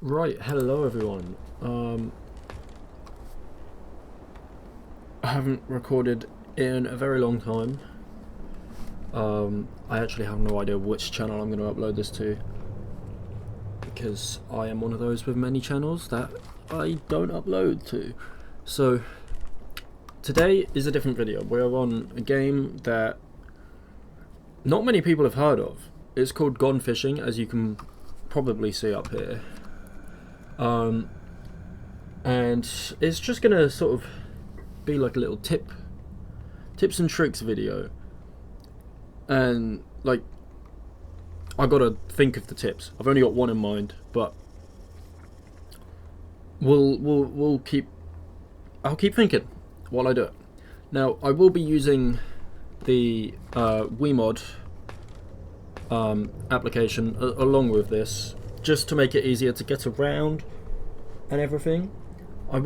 Right, hello everyone. I haven't recorded in a very long time. I actually have no idea which channel I'm going to upload this to, because I am one of those with many channels that I don't upload to. So, today is a different video. We're on a game that not many people have heard of. It's called Gone Fishing, as you can probably see up here. And it's just gonna sort of be like a little tips and tricks video, and like I gotta think of the tips. I've only got one in mind, but we'll keep I'll keep thinking while I do it. Now I will be using the Wiimod application along with this, just to make it easier to get around and everything. I'm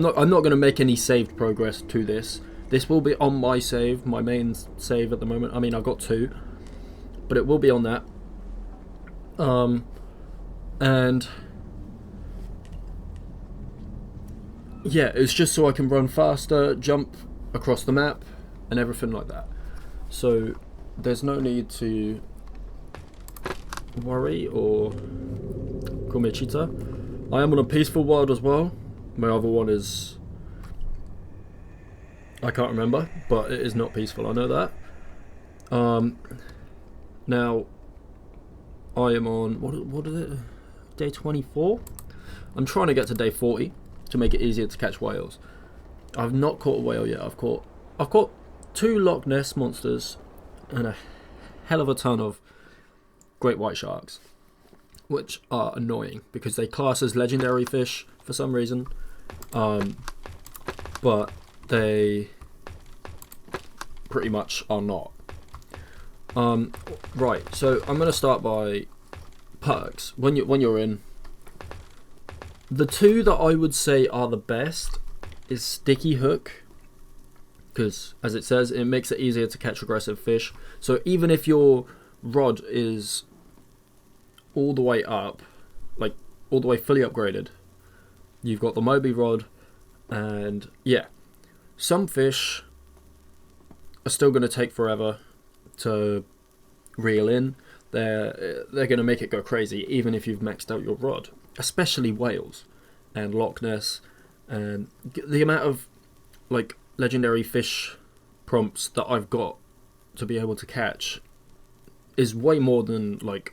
not going to make any saved progress to this. This will be on my save, my main save at the moment. I mean, I've got two, but it will be on that. And yeah, it's just so I can run faster, jump across the map, and everything like that. So there's no need to worry or call me a cheater. I am on a peaceful world as well. My other one is, I can't remember, but it is not peaceful, I know that. Now I am on what is it? Day 24? I'm trying to get to day 40 to make it easier to catch whales. I've not caught a whale yet. I've caught two Loch Ness monsters and a hell of a ton of great white sharks, which are annoying because they class as legendary fish for some reason, but they pretty much are not. Right, so I'm going to start by perks. When you're in, the two that I would say are the best is Sticky Hook, because as it says, it makes it easier to catch aggressive fish. So even if your rod is all the way up, like all the way fully upgraded, you've got the Moby rod, and yeah, some fish are still going to take forever to reel in. They're going to make it go crazy even if you've maxed out your rod, especially whales and Loch Ness. And the amount of like legendary fish prompts that I've got to be able to catch is way more than like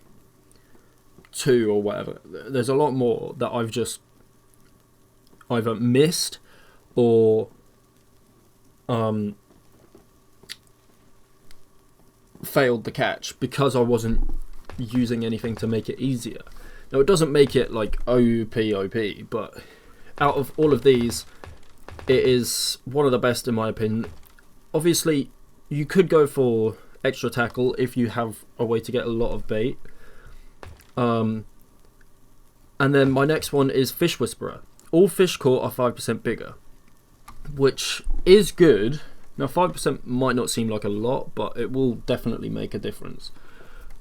two or whatever. There's a lot more that I've just either missed or failed to catch because I wasn't using anything to make it easier. Now it doesn't make it like OP, but out of all of these, it is one of the best in my opinion. Obviously, you could go for extra tackle if you have a way to get a lot of bait. And then my next one is Fish Whisperer. All fish caught are 5% bigger, which is good. Now 5% might not seem like a lot, but it will definitely make a difference.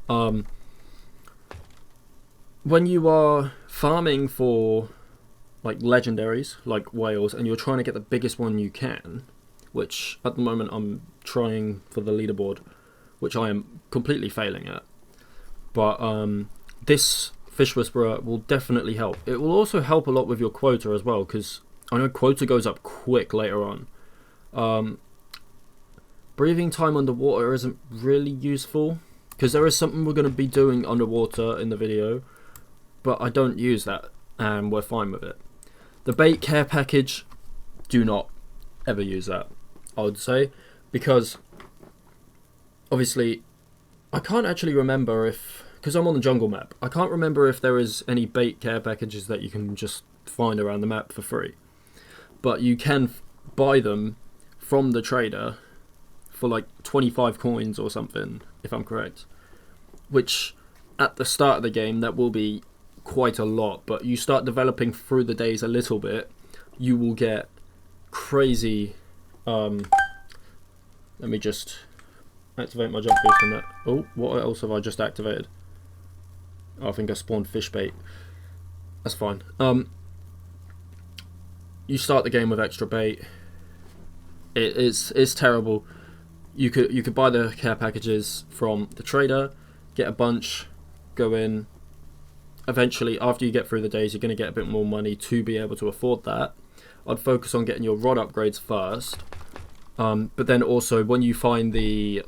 When you are farming for like legendaries, like whales, and you're trying to get the biggest one you can, which at the moment I'm trying for the leaderboard, which I am completely failing at. But this Fish Whisperer will definitely help. It will also help a lot with your quota as well, because I know quota goes up quick later on. Breathing time underwater isn't really useful, because there is something we're going to be doing underwater in the video, but I don't use that, and we're fine with it. The bait care package, do not ever use that, I would say, because obviously I can't actually remember if, because I'm on the jungle map, I can't remember if there is any bait care packages that you can just find around the map for free, but you can buy them from the trader for like 25 coins or something, if I'm correct, which at the start of the game that will be quite a lot, but you start developing through the days a little bit, you will get crazy. Let me just activate my jump boost on that. Oh, what else have I just activated? I think I spawned fish bait. That's fine. You start the game with extra bait. It's terrible. You could buy the care packages from the trader, get a bunch, go in. Eventually, after you get through the days, you're going to get a bit more money to be able to afford that. I'd focus on getting your rod upgrades first. But then also, when you find the...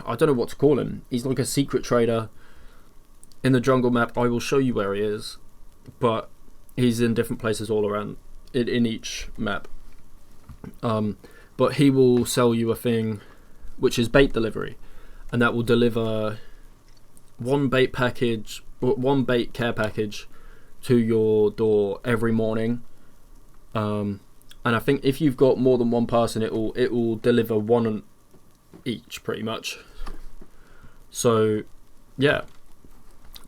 I don't know what to call him. He's like a secret trader in the jungle map. I will show you where he is. But he's in different places all around, in each map. But he will sell you a thing which is bait delivery. And that will deliver one bait package... one bait care package to your door every morning, and I think if you've got more than one person, it will deliver one each pretty much. So yeah,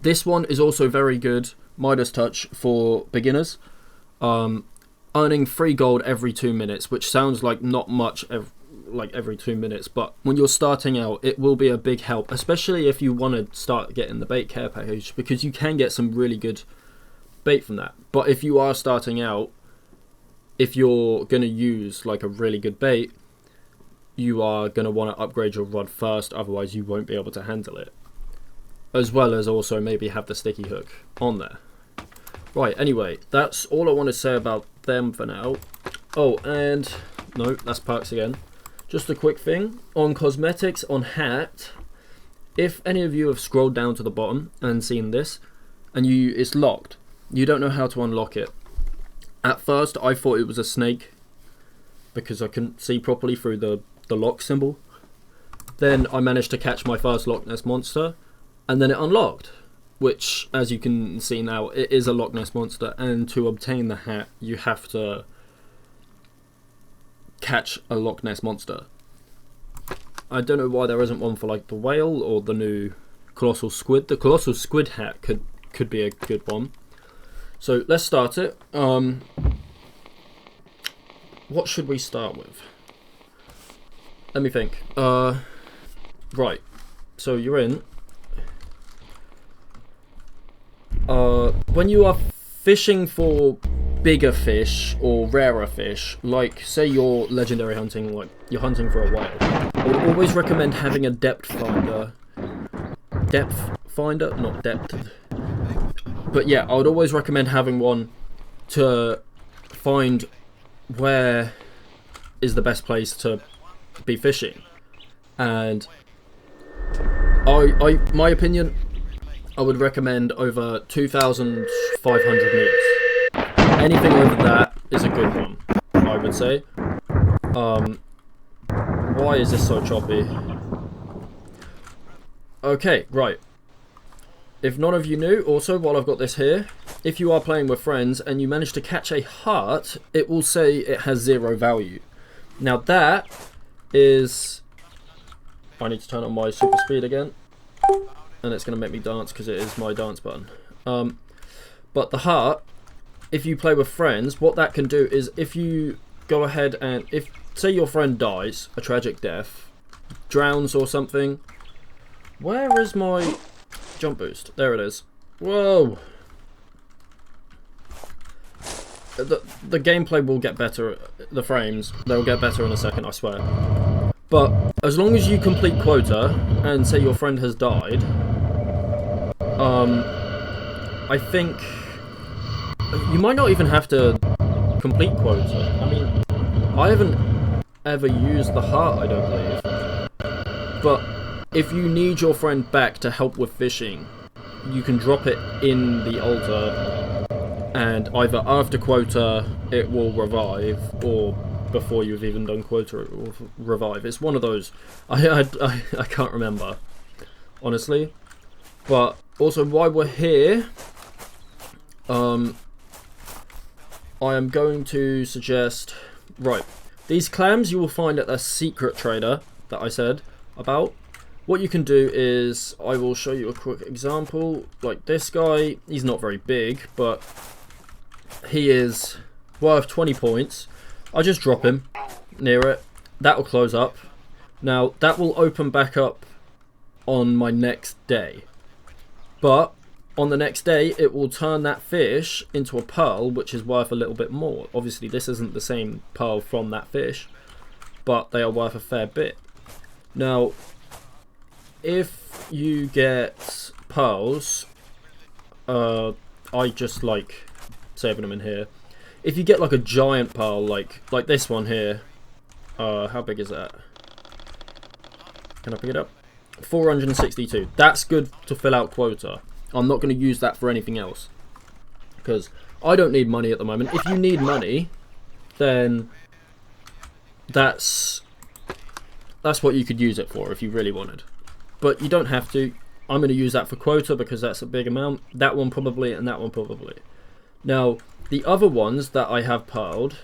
this one is also very good, Midas Touch, for beginners. Earning 3 gold every 2 minutes, which sounds like not much every 2 minutes, but when you're starting out, it will be a big help, especially if you want to start getting the bait care package, because you can get some really good bait from that. But if you are starting out, if you're going to use like a really good bait, you are going to want to upgrade your rod first, otherwise you won't be able to handle it, as well as also maybe have the sticky hook on there. Right, anyway, that's all I want to say about them for now. Oh, and no, that's perks again. Just a quick thing on cosmetics on hat. If any of you have scrolled down to the bottom and seen this, and it's locked, you don't know how to unlock it. At first, I thought it was a snake because I couldn't see properly through the lock symbol. Then I managed to catch my first Loch Ness monster, and then it unlocked, which, as you can see now, it is a Loch Ness monster. And to obtain the hat, you have to catch a Loch Ness monster. I don't know why there isn't one for like the whale or the new colossal squid. The colossal squid hat could be a good one. So let's start it. What should we start with? Let me think. Right. So you're in. When you are fishing for bigger fish or rarer fish, like say you're legendary hunting, like you're hunting for a whale, I would always recommend having a depth finder. Depth finder, not depth. But yeah, I would always recommend having one to find where is the best place to be fishing. And my opinion, I would recommend over 2,500 meters. Anything over that is a good one, I would say. Why is this so choppy? Okay, right. If none of you knew, also, while I've got this here, if you are playing with friends and you manage to catch a heart, it will say it has 0 value. Now that is... I need to turn on my super speed again. And it's going to make me dance because it is my dance button. But the heart, if you play with friends, what that can do is if you go ahead and... if say your friend dies, a tragic death, drowns or something... Where is my... jump boost? There it is. Whoa! The gameplay will get better. The frames, they'll get better in a second, I swear. But as long as you complete quota and say your friend has died, I think you might not even have to complete quota. I mean, I haven't ever used the heart, I don't believe. But if you need your friend back to help with fishing, you can drop it in the altar, and either after quota it will revive, or before you've even done quota it will revive. It's one of those. I can't remember, honestly. But also, while we're here, I am going to suggest... Right, these clams you will find at the secret trader that I said about. What you can do is, I will show you a quick example. Like this guy, he's not very big, but he is worth 20 points. I just drop him near it. That will close up. Now, that will open back up on my next day. But on the next day, it will turn that fish into a pearl, which is worth a little bit more. Obviously, this isn't the same pearl from that fish, but they are worth a fair bit. Now, if you get pearls, I just like saving them in here. If you get like a giant pearl, like this one here, how big is that? Can I pick it up? 462. That's good to fill out quota. I'm not going to use that for anything else, because I don't need money at the moment. If you need money, then that's what you could use it for if you really wanted. But you don't have to. I'm going to use that for quota because that's a big amount. That one probably, and that one probably. Now, the other ones that I have pearled,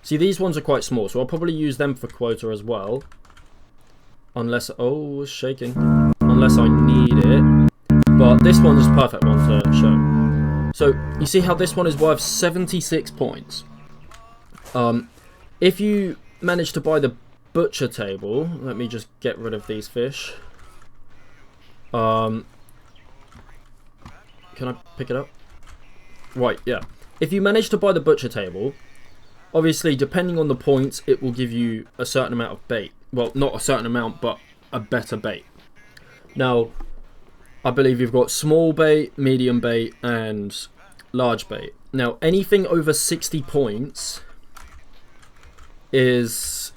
see, these ones are quite small, so I'll probably use them for quota as well. Unless, oh, it's shaking. Unless I need it. But this one is the perfect one to show. So, you see how this one is worth 76 points. If you manage to buy the butcher table, let me just get rid of these fish. Can I pick it up? Right, yeah. If you manage to buy the butcher table, obviously, depending on the points, it will give you a certain amount of bait. Well, not a certain amount, but a better bait. Now, I believe you've got small bait, medium bait, and large bait. Now, anything over 60 points is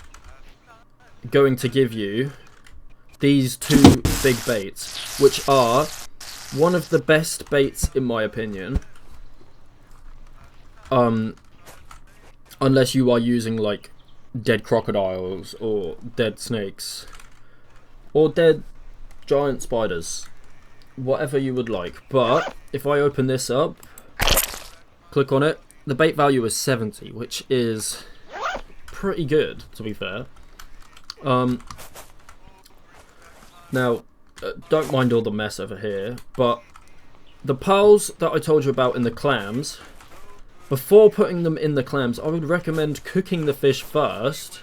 going to give you these two big baits, which are one of the best baits in my opinion. Unless you are using like dead crocodiles or dead snakes or dead giant spiders, whatever you would like. But if I open this up, click on it, the bait value is 70, which is pretty good, to be fair. Now, don't mind all the mess over here, but the pearls that I told you about in the clams, before putting them in the clams, I would recommend cooking the fish first,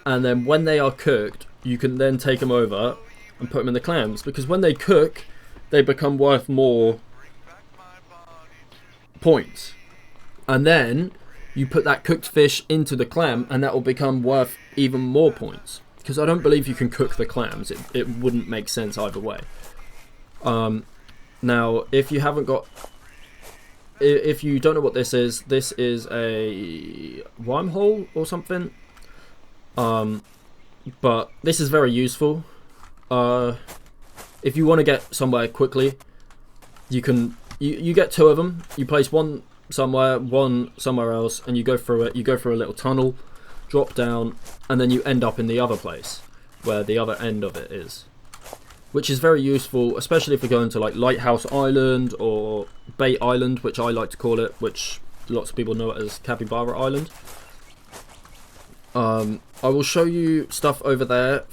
and then when they are cooked, you can then take them over and put them in the clams, because when they cook, they become worth more points. And then you put that cooked fish into the clam, and that will become worth even more points. Because I don't believe you can cook the clams. It wouldn't make sense either way. Now, if you haven't got... If you don't know what this is a wormhole or something. But this is very useful. If you want to get somewhere quickly, you can... You get two of them. You place one somewhere else, and you go through it. You go through a little tunnel, drop down, and then you end up in the other place where the other end of it is, which is very useful, especially if you're going to like Lighthouse Island or Bait Island, which I like to call it, which lots of people know it as Capybara Island. I will show you stuff over there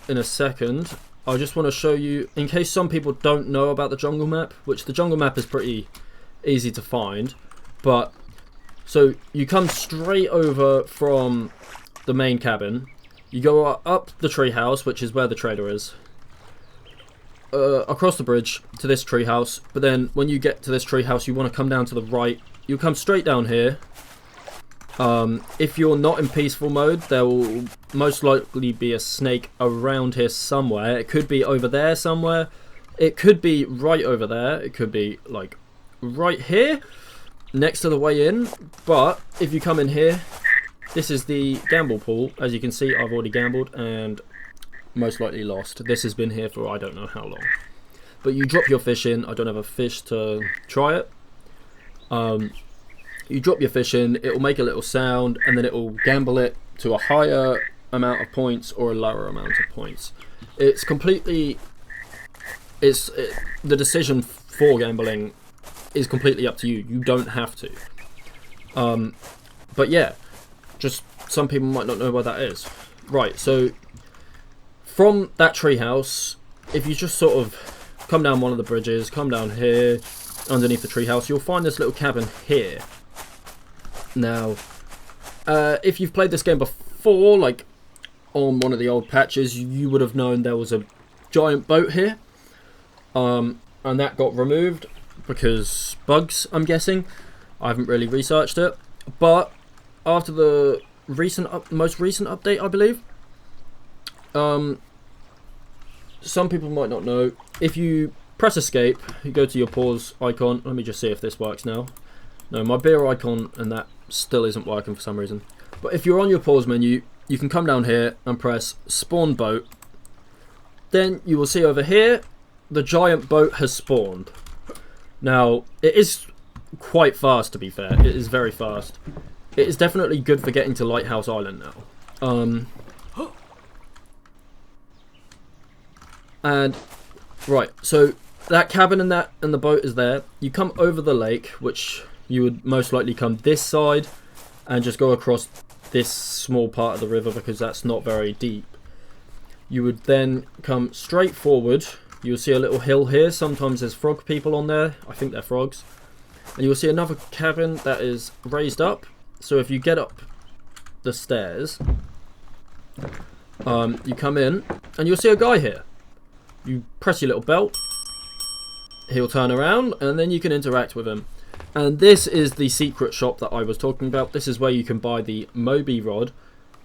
in a second. I just want to show you, in case some people don't know about the jungle map, which the jungle map is pretty easy to find, but so you come straight over from the main cabin, you go up the treehouse, which is where the trader is, across the bridge to this treehouse, but then when you get to this treehouse, you want to come down to the right, you come straight down here. If you're not in peaceful mode, there will most likely be a snake around here somewhere. It could be over there somewhere, it could be right over there, it could be like right here next to the way in. But if you come in here, this is the gamble pool. As you can see, I've already gambled and most likely lost. This has been here for I don't know how long, but you drop your fish in. I don't have a fish to try it. You drop your fish in, it will make a little sound, and then it will gamble it to a higher amount of points or a lower amount of points. It's completely... the decision for gambling is completely up to you. You don't have to. But yeah, just some people might not know where that is. Right, so from that treehouse, if you just sort of come down one of the bridges, come down here, underneath the treehouse, you'll find this little cabin here. Now, if you've played this game before, like on one of the old patches, you would have known there was a giant boat here. and that got removed because bugs, I'm guessing. I haven't really researched it, but after the most recent update, I believe, some people might not know, if you press escape, you go to your pause icon. Let me just see if this works now. No, my beer icon and that still isn't working for some reason. But if you're on your pause menu, you can come down here and press spawn boat. Then you will see over here, the giant boat has spawned. Now, it is quite fast, to be fair. It is very fast. It is definitely good for getting to Lighthouse Island now. And right, so that cabin and the boat is there. You come over the lake, which you would most likely come this side and just go across this small part of the river because that's not very deep. You would then come straight forward. You'll see a little hill here. Sometimes there's frog people on there. I think they're frogs. And you'll see another cabin that is raised up. So if you get up the stairs, you come in and you'll see a guy here. You press your little belt, he'll turn around, and then you can interact with him. And this is the secret shop that I was talking about. This is where you can buy the Moby rod,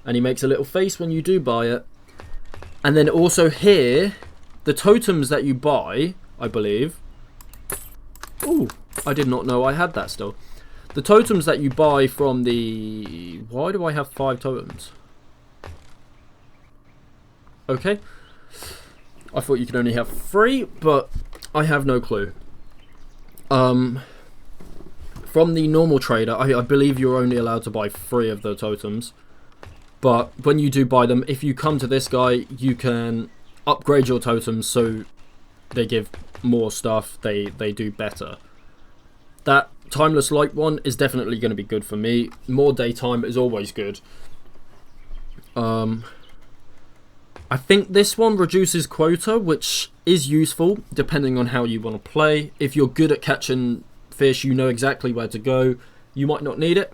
and he makes a little face when you do buy it. And then also here, the totems that you buy, I believe. Ooh, I did not know I had that still. The totems that you buy from the... Why do I have 5 totems? Okay. I thought you could only have 3, but I have no clue. From the normal trader, I believe you're only allowed to buy 3 of the totems. But when you do buy them, if you come to this guy, you can upgrade your totems so they give more stuff, they do better. That Timeless Light one is definitely going to be good for me. More daytime is always good. I think this one reduces quota, which is useful depending on how you want to play. If you're good at catching fish, you know exactly where to go. You might not need it.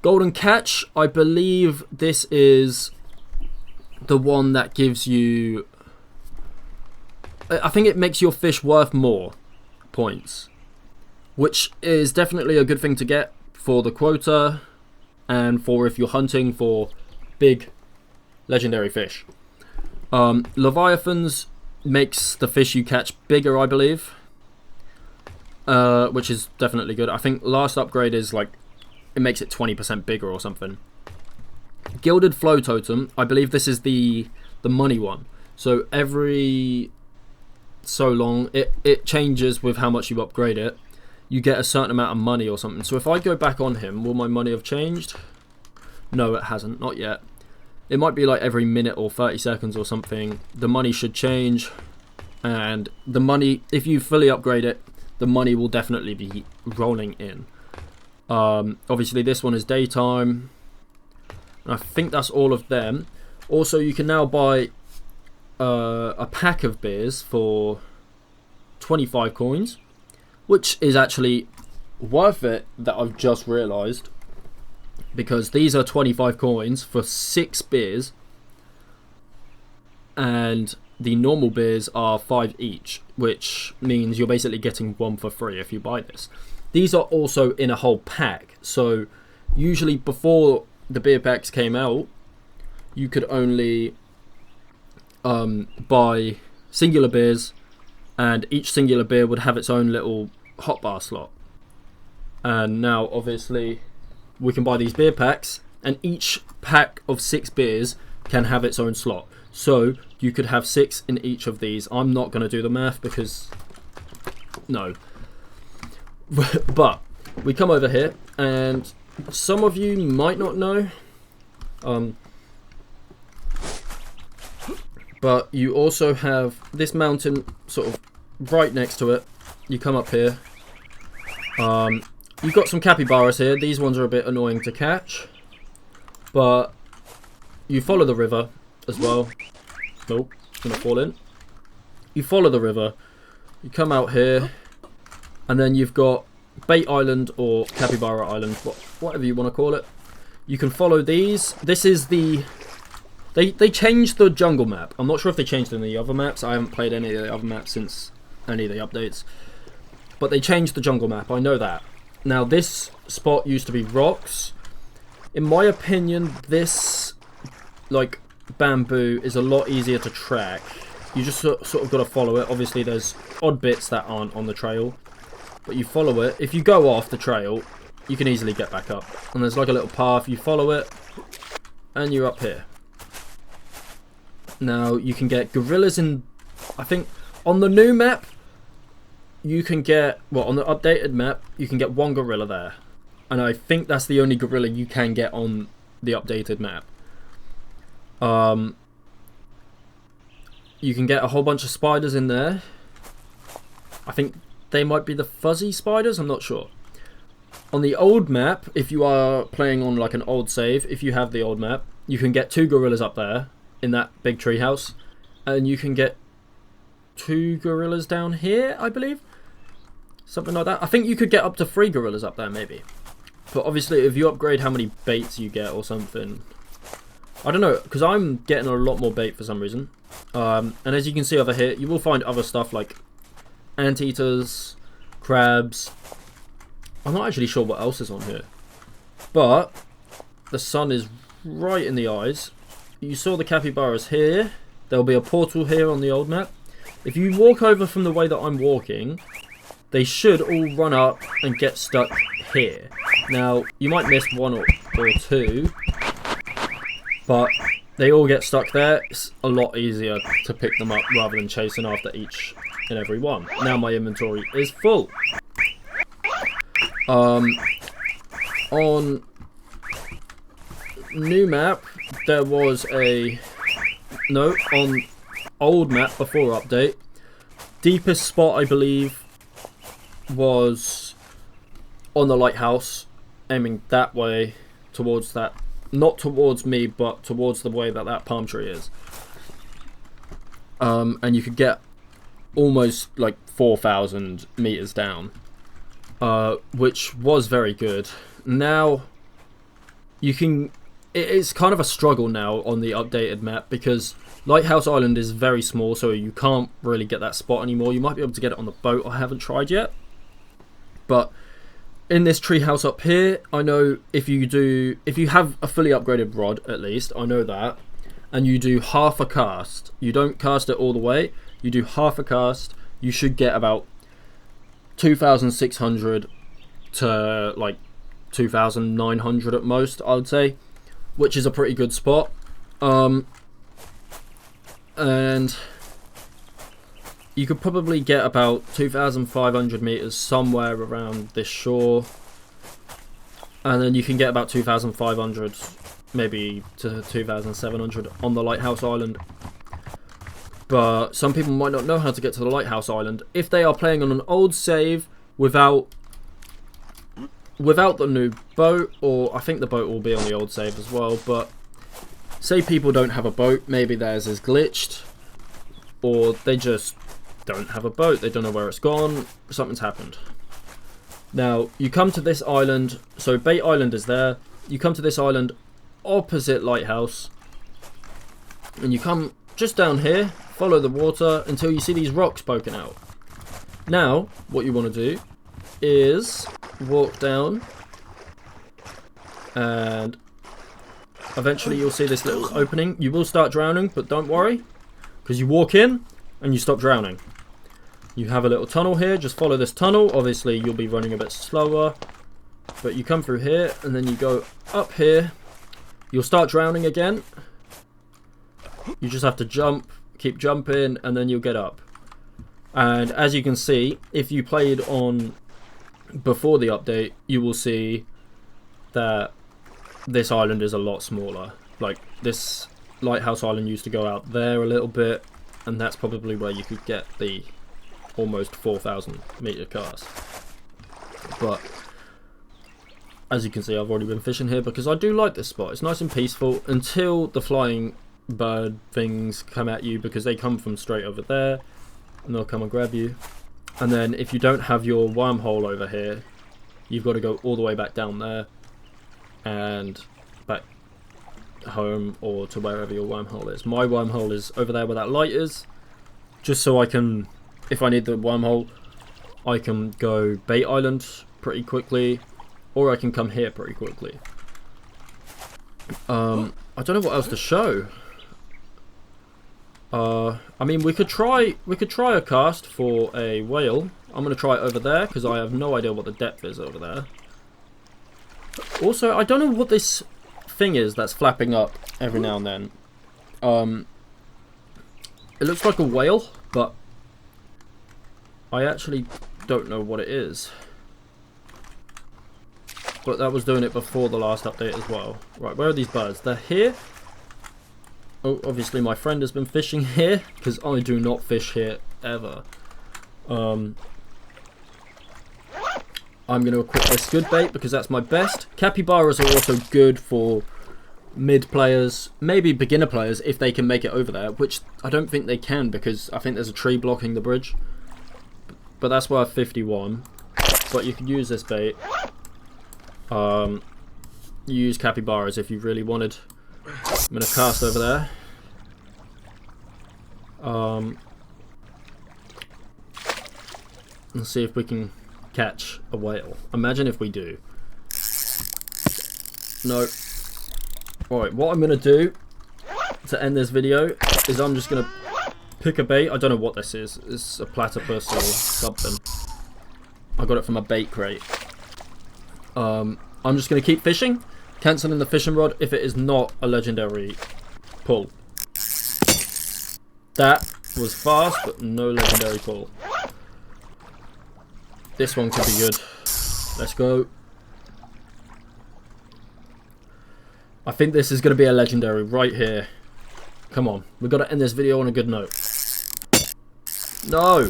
Golden Catch, I believe this is the one that gives you... I think it makes your fish worth more points, which is definitely a good thing to get for the quota and for if you're hunting for big legendary fish. Leviathans makes the fish you catch bigger, I believe, which is definitely good. I think last upgrade is like, it makes it 20% bigger or something. Gilded Flow Totem, I believe this is the money one. So every so long, it changes with how much you upgrade it. You get a certain amount of money or something. So if I go back on him, will my money have changed? No, it hasn't, not yet. It might be like every minute or 30 seconds or something. The money should change. And the money, if you fully upgrade it, the money will definitely be rolling in. Obviously this one is daytime. And I think that's all of them. Also, you can now buy a pack of beers for 25 coins. Which is actually worth it, that I've just realised. Because these are 25 coins for 6 beers. And the normal beers are 5 each. Which means you're basically getting 1 for free if you buy this. These are also in a whole pack. So usually before the beer packs came out, you could only buy singular beers. And each singular beer would have its own little hotbar slot. And now obviously we can buy these beer packs, and each pack of 6 beers can have its own slot. So you could have 6 in each of these. I'm not going to do the math because no. But we come over here, and some of you might not know, but you also have this mountain sort of right next to it. You come up here. You've got some capybaras here. These ones are a bit annoying to catch. But you follow the river as well. Nope, it's going to fall in. You follow the river. You come out here. And then you've got Bait Island or Capybara Island. Whatever you want to call it. You can follow these. This is the... They changed the jungle map. I'm not sure if they changed any of the other maps. I haven't played any of the other maps since any of the updates. But they changed the jungle map, I know that. Now this spot used to be rocks. In my opinion, this like bamboo is a lot easier to track. You just sort of got to follow it. Obviously there's odd bits that aren't on the trail, but you follow it. If you go off the trail, you can easily get back up. And there's like a little path, you follow it, and you're up here. Now you can get gorillas in, I think on the new map, you can get, well, on the updated map, you can get one gorilla there. And I think that's the only gorilla you can get on the updated map. You can get a whole bunch of spiders in there. I think they might be the fuzzy spiders, I'm not sure. On the old map, if you are playing on like an old save, if you have the old map, you can get 2 gorillas up there in that big tree house. And you can get 2 gorillas down here, I believe. Something like that. I think you could get up to 3 gorillas up there, maybe. But obviously, if you upgrade how many baits you get or something, I don't know, because I'm getting a lot more bait for some reason. And as you can see over here, you will find other stuff like anteaters, crabs. I'm not actually sure what else is on here. But the sun is right in the eyes. You saw the capybaras here. There'll be a portal here on the old map. If you walk over from the way that I'm walking, they should all run up and get stuck here. Now, you might miss 1 or 2, but they all get stuck there. It's a lot easier to pick them up rather than chasing after each and every one. Now my inventory is full. On new map, there was a... No, on old map before update, deepest spot I believe was on the lighthouse, aiming that way towards that, not towards me, but towards the way that that palm tree is. And you could get almost like 4,000 meters down, which was very good. Now you can, it's kind of a struggle now on the updated map because Lighthouse Island is very small, so you can't really get that spot anymore. You might be able to get it on the boat. I haven't tried yet. But in this treehouse up here, I know if you have a fully upgraded rod, at least, I know that, and you do half a cast, you don't cast it all the way, you do half a cast, you should get about 2,600 to like 2,900 at most, I would say, which is a pretty good spot. And you could probably get about 2,500 meters somewhere around this shore, and then you can get about 2,500, maybe to 2,700 on the Lighthouse Island. But some people might not know how to get to the Lighthouse Island if they are playing on an old save without the new boat, or I think the boat will be on the old save as well. But say people don't have a boat, maybe theirs is glitched, or they just don't have a boat, they don't know where it's gone, something's happened. Now you come to this island, so Bait Island is there, you come to this island opposite Lighthouse, and you come just down here, follow the water until you see these rocks poking out. Now what you want to do is walk down, and eventually you'll see this little opening. You will start drowning, but don't worry, because you walk in and you stop drowning. You have a little tunnel here, just follow this tunnel. Obviously you'll be running a bit slower, but you come through here and then you go up here. You'll start drowning again. You just have to jump, keep jumping, and then you'll get up. And as you can see, if you played on before the update, you will see that this island is a lot smaller. Like, this Lighthouse Island used to go out there a little bit, and that's probably where you could get the almost 4,000 meter cast. But as you can see, I've already been fishing here because I do like this spot. It's nice and peaceful until the flying bird things come at you, because they come from straight over there and they'll come and grab you. And then if you don't have your wormhole over here, you've got to go all the way back down there and back home, or to wherever your wormhole is. My wormhole is over there where that light is, just so I can if I need the wormhole, I can go Bait Island pretty quickly, or I can come here pretty quickly. I don't know what else to show. I mean, we could try a cast for a whale. I'm gonna try it over there because I have no idea what the depth is over there. Also, I don't know what this thing is that's flapping up every now and then. It looks like a whale, but I actually don't know what it is. But that was doing it before the last update as well. Right, where are these birds? They're here. Oh, obviously my friend has been fishing here, because I do not fish here ever. I'm going to equip this good bait because that's my best. Capybaras are also good for mid players, maybe beginner players if they can make it over there, which I don't think they can because I think there's a tree blocking the bridge. But that's worth 51. But you can use this bait. You use capybaras if you really wanted. I'm going to cast over there. Let's see if we can catch a whale. Imagine if we do. No. Alright, what I'm going to do to end this video is I'm just going to pick a bait. I don't know what this is. It's a platypus or something. I got it from a bait crate. I'm just going to keep fishing. Cancelling the fishing rod if it is not a legendary pull. That was fast, but no legendary pull. This one could be good. Let's go. I think this is going to be a legendary right here. Come on. We've got to end this video on a good note. No!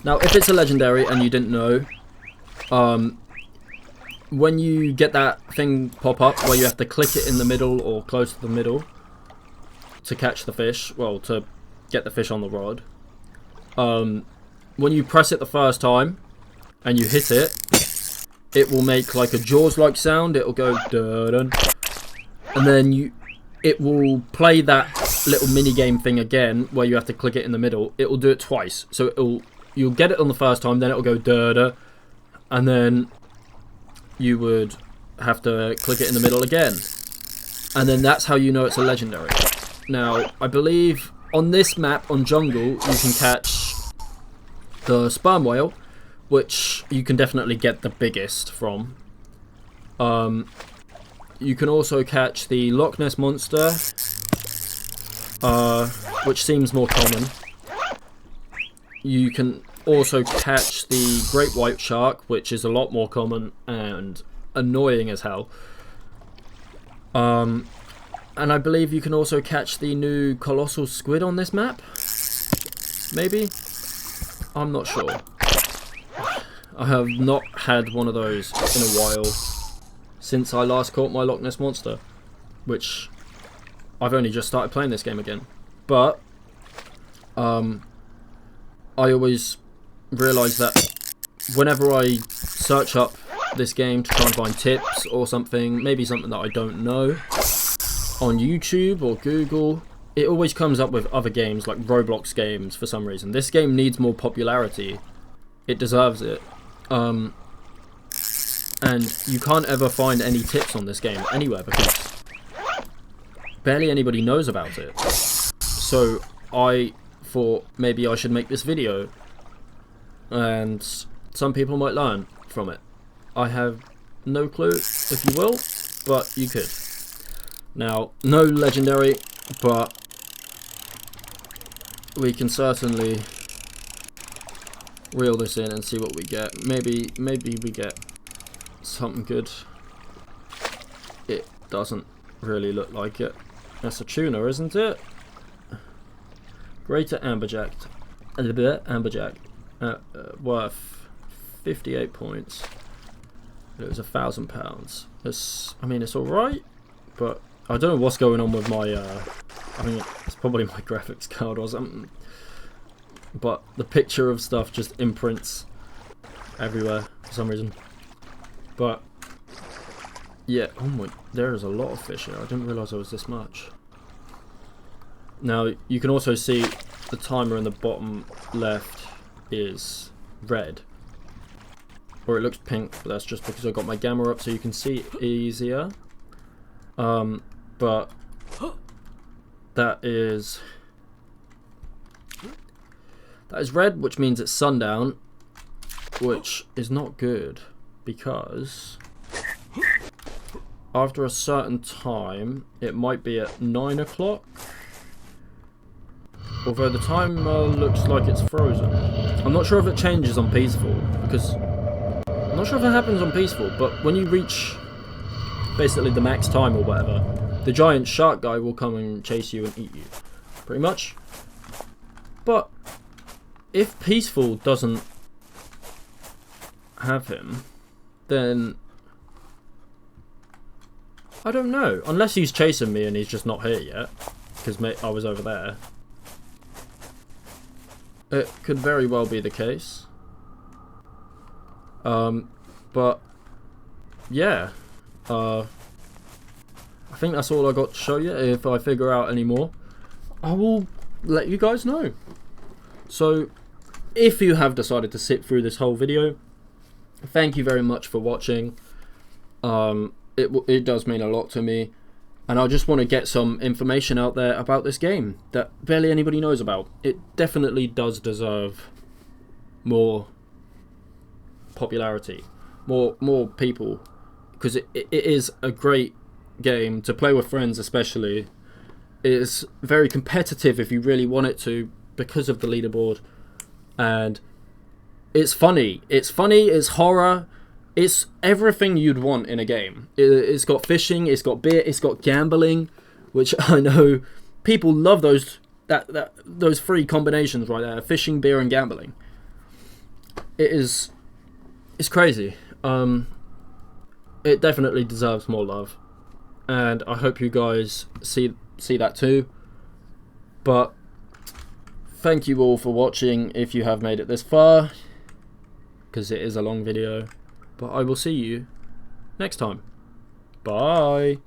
Now, if it's a legendary and you didn't know, when you get that thing pop up where you have to click it in the middle or close to the middle to catch the fish, well, to get the fish on the rod, when you press it the first time and you hit it, it will make like a Jaws-like sound. It will go dun, and then it will play that little mini game thing again where you have to click it in the middle. It will do it twice, so you'll get it on the first time, then it will go da, and then you would have to click it in the middle again, and then that's how you know it's a legendary. Now, I believe on this map on jungle you can catch the sperm whale, which you can definitely get the biggest from. You can also catch the Loch Ness monster, which seems more common. You can also catch the great white shark, which is a lot more common and annoying as hell. And I believe you can also catch the new colossal squid on this map. Maybe? I'm not sure. I have not had one of those in a while since I last caught my Loch Ness monster, which I've only just started playing this game again. But I always realise that whenever I search up this game to try and find tips or something, maybe something that I don't know, on YouTube or Google, it always comes up with other games like Roblox games for some reason. This game needs more popularity. It deserves it. And you can't ever find any tips on this game anywhere because barely anybody knows about it. So I thought maybe I should make this video and some people might learn from it. I have no clue, if you will, but you could. Now, no legendary, but we can certainly reel this in and see what we get. Maybe we get something good. It doesn't really look like it. That's a tuna, isn't it? Greater amberjack. A little bit amberjack. Worth 58 points. It was £1,000. I mean, it's alright, but I don't know what's going on with my, I mean, it's probably my graphics card or something. But the picture of stuff just imprints everywhere for some reason. But, yeah, oh my, there is a lot of fish here. I didn't realise there was this much. Now, you can also see the timer in the bottom left. is red. Or it looks pink, but that's just because I got my gamma up so you can see it easier. But that is red, which means it's sundown, which is not good because after a certain time, it might be at 9 o'clock. Although the timer looks like it's frozen. I'm not sure if it changes on peaceful, because I'm not sure if it happens on peaceful, but when you reach basically the max time or whatever, the giant shark guy will come and chase you and eat you, pretty much. But if peaceful doesn't have him, then I don't know. Unless he's chasing me and he's just not here yet, because I was over there. It could very well be the case. But yeah, I think that's all I got to show you. If I figure out any more, I will let you guys know. So if you have decided to sit through this whole video, thank you very much for watching. It does mean a lot to me, and I just want to get some information out there about this game that barely anybody knows about. It definitely does deserve more popularity, more people, because it is a great game to play with friends. Especially, it is very competitive if you really want it to, because of the leaderboard, and it's funny. It's horror. It's everything you'd want in a game. It's got fishing, it's got beer, it's got gambling, which I know people love those three combinations right there: fishing, beer, and gambling. It's crazy. It definitely deserves more love, and I hope you guys see that too. But thank you all for watching if you have made it this far, because it is a long video. But I will see you next time. Bye.